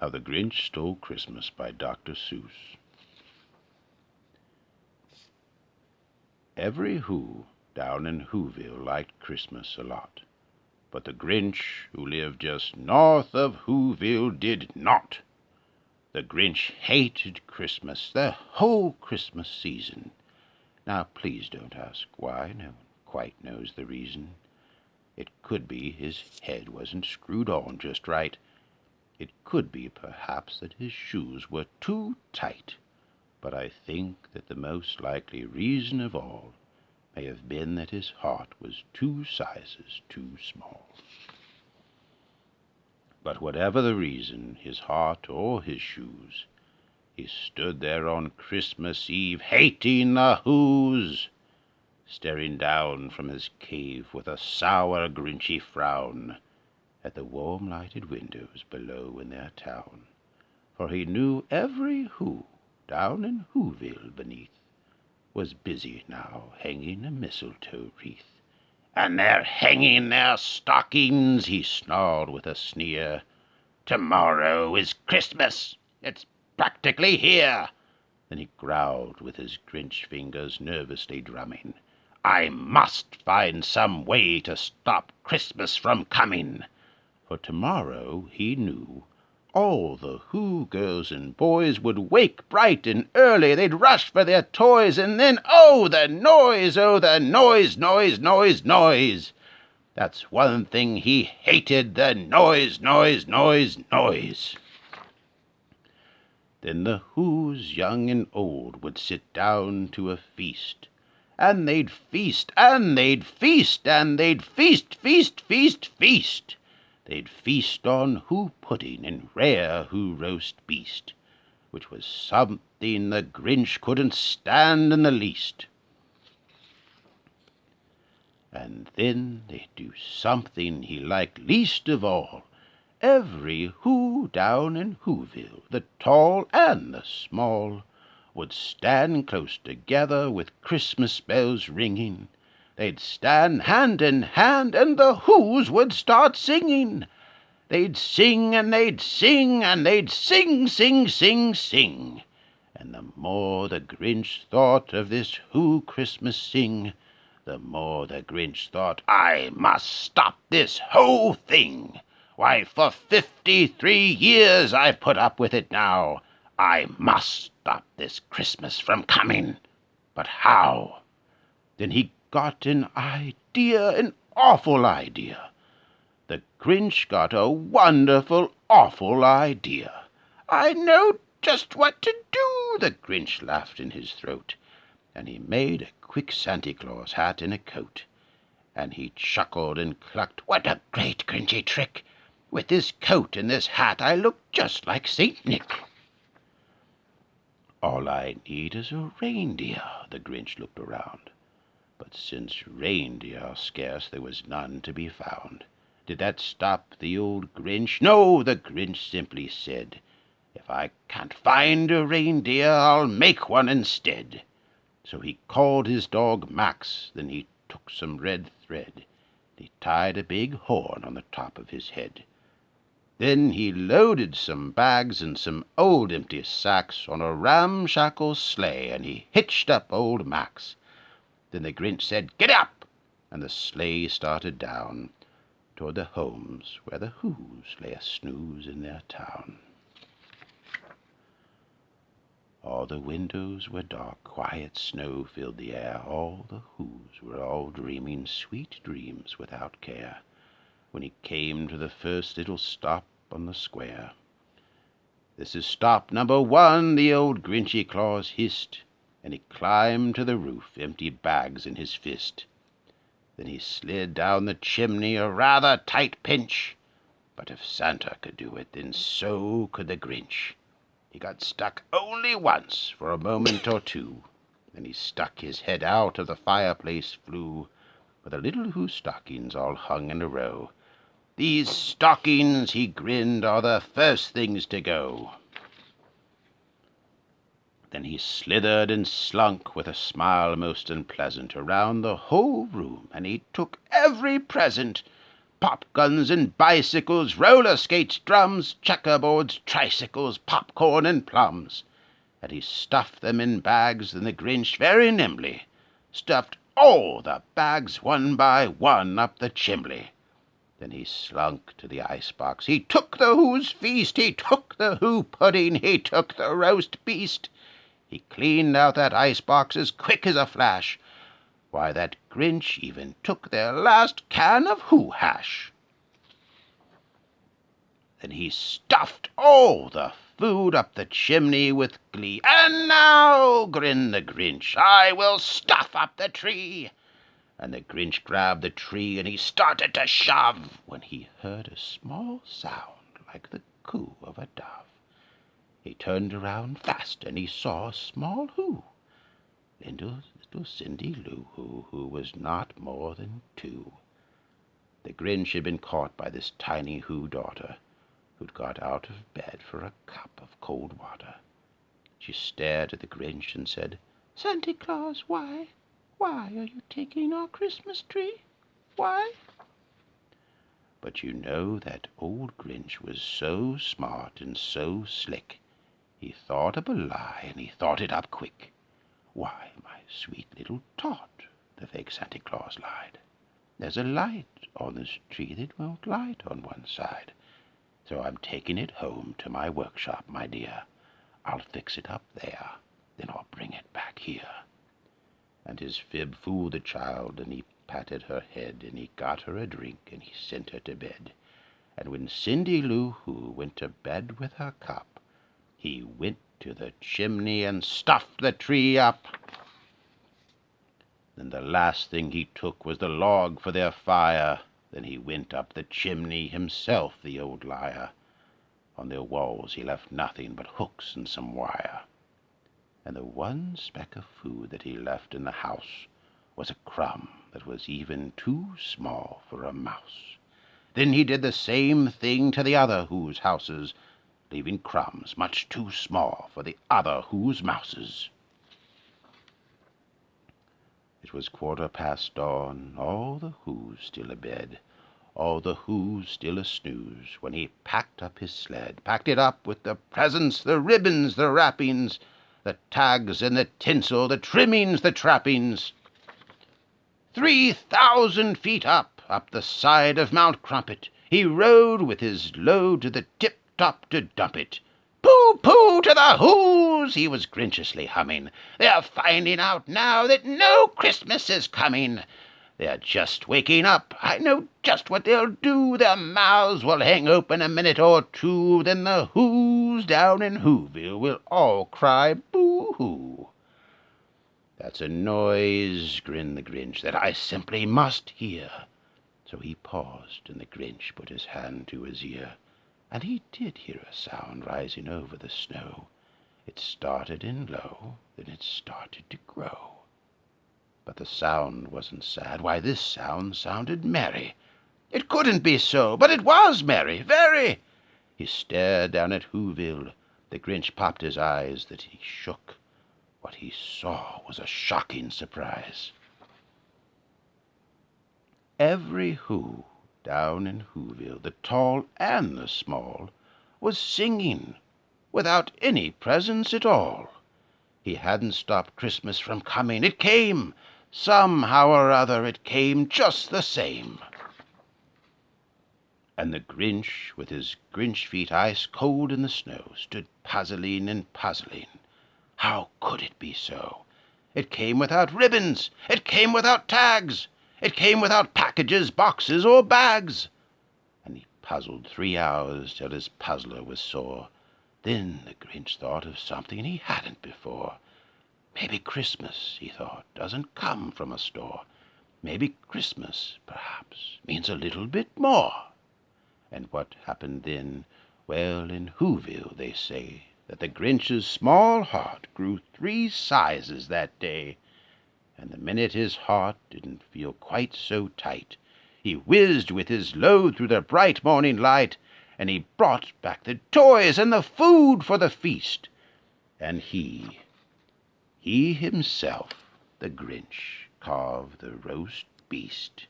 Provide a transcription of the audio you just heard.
How the Grinch Stole Christmas by Dr. Seuss. Every Who down in Whoville liked Christmas a lot, but the Grinch, who lived just north of Whoville, did not. The Grinch hated Christmas, the whole Christmas season. Now please don't ask why, no one quite knows the reason. It could be his head wasn't screwed on just right. It could be, perhaps, that his shoes were too tight. But I think that the most likely reason of all may have been that his heart was 2 sizes too small. But whatever the reason, his heart or his shoes, he stood there on Christmas Eve, hating the Whos, staring down from his cave with a sour, grinchy frown at the warm lighted windows below in their town. For he knew every Who down in Whoville beneath was busy now hanging a mistletoe wreath. "And they're hanging their stockings," he snarled with a sneer. "Tomorrow is Christmas, it's practically here." Then he growled with his Grinch fingers nervously drumming, "I must find some way to stop Christmas from coming." For tomorrow, he knew, all the Who girls and boys would wake bright and early. They'd rush for their toys, and then, oh, the noise, noise, noise, noise. That's one thing he hated, the noise, noise, noise, noise. Then the Whos, young and old, would sit down to a feast, and they'd feast, and they'd feast, and they'd feast, feast, feast, feast. They'd feast on Who pudding and rare Who roast beast, which was something the Grinch couldn't stand in the least. And then they'd do something he liked least of all. Every Who down in Whoville, the tall and the small, would stand close together with Christmas bells ringing. They'd stand hand in hand, and the Whos would start singing. They'd sing, and they'd sing, and they'd sing, sing, sing, sing. And the more the Grinch thought of this Who Christmas sing, the more the Grinch thought, "I must stop this whole thing. Why, for 53 years I've put up with it now. I must stop this Christmas from coming. But how?" Then he got an idea, an awful idea. The Grinch got a wonderful, awful idea. "I know just what to do," the Grinch laughed in his throat, and he made a quick Santa Claus hat and a coat. And he chuckled and clucked, "What a great Grinchy trick! With this coat and this hat I look just like Saint Nick." "All I need is a reindeer," the Grinch looked around. But since reindeer are scarce, there was none to be found. Did that stop the old Grinch? No, the Grinch simply said, "If I can't find a reindeer, I'll make one instead." So he called his dog Max, then he took some red thread, and he tied a big horn on the top of his head. Then he loaded some bags and some old empty sacks on a ramshackle sleigh, and he hitched up old Max. Then the Grinch said, "Get up!" and the sleigh started down toward the homes where the Whos lay a-snooze in their town. All the windows were dark, quiet snow filled the air. All the Whos were all dreaming sweet dreams without care, when he came to the first little stop on the square. "This is stop number 1, the old Grinchy Claus hissed, and he climbed to the roof, empty bags in his fist. Then he slid down the chimney, a rather tight pinch, but if Santa could do it, then so could the Grinch. He got stuck only once, for a moment or two. Then he stuck his head out of the fireplace flue, where the little Who stockings all hung in a row. "These stockings," he grinned, "are the first things to go." Then he slithered and slunk, with a smile most unpleasant, around the whole room, and he took every present pop guns and bicycles, roller skates, drums, checkerboards, tricycles, popcorn and plums. And he stuffed them in bags, and the Grinch very nimbly stuffed all the bags one by one up the chimbley. Then he slunk to the icebox. He took the Who's feast, he took the Who pudding, he took the roast beast. He cleaned out that icebox as quick as a flash. Why, that Grinch even took their last can of Who hash. Then he stuffed all the food up the chimney with glee. "And now," grinned the Grinch, "I will stuff up the tree." And the Grinch grabbed the tree and he started to shove, when he heard a small sound like the coo of a dove. He turned around fast and he saw a small Who, little Cindy Lou who was not more than 2. The Grinch had been caught by this tiny Who daughter, who'd got out of bed for a cup of cold water. She stared at the Grinch and said, "Santa Claus, why are you taking our Christmas tree? Why?" But you know that old Grinch was so smart and so slick, he thought up a lie and he thought it up quick. "Why, my sweet little tot," the fake Santa Claus lied, "there's a light on this tree that won't light on one side. So I'm taking it home to my workshop, my dear. I'll fix it up there, then I'll bring it back here." And his fib fooled the child, and he patted her head, and he got her a drink, and he sent her to bed. And when Cindy Lou Who went to bed with her cup, he went to the chimney and stuffed the tree up. Then the last thing he took was the log for their fire. Then he went up the chimney himself, the old liar. On their walls he left nothing but hooks and some wire. And the one speck of food that he left in the house was a crumb that was even too small for a mouse. Then he did the same thing to the other Who's houses, leaving crumbs much too small for the other Who's mouses. It was 1/4 dawn, all the Who's still abed, all the Who's still a-snooze, when he packed up his sled, packed it up with the presents, the ribbons, the wrappings, the tags and the tinsel, the trimmings, the trappings. 3,000 feet up the side of Mount Crumpet, he rode with his load to the tip-top to dump it. "Pooh-pooh to the Who's," he was grinchiously humming. "They're finding out now that no Christmas is coming. They're just waking up. I know just what they'll do. Their mouths will hang open a minute or two. Then the Who's down in Whoville will all cry boo-hoo." "That's a noise," grinned the Grinch, "that I simply must hear." So he paused, and the Grinch put his hand to his ear, and he did hear a sound rising over the snow. It started in low, then it started to grow. But the sound wasn't sad. Why, this sound sounded merry. It couldn't be so, but it was merry, very. He stared down at Whoville. The Grinch popped his eyes that he shook. What he saw was a shocking surprise. Every Who down in Whoville, the tall and the small, was singing without any presents at all. He hadn't stopped Christmas from coming. It came. Somehow or other it came just the same. And the Grinch, with his Grinch feet ice cold in the snow, stood puzzling and puzzling. How could it be so? It came without ribbons. It came without tags. It came without packages, boxes, or bags. And he puzzled 3 hours till his puzzler was sore. Then the Grinch thought of something he hadn't before. Maybe Christmas, he thought, doesn't come from a store. Maybe Christmas, perhaps, means a little bit more. And what happened then? Well, in Whoville they say that the Grinch's small heart grew 3 sizes that day. And the minute his heart didn't feel quite so tight, he whizzed with his load through the bright morning light, and he brought back the toys and the food for the feast. And he himself, the Grinch, carved the roast beast.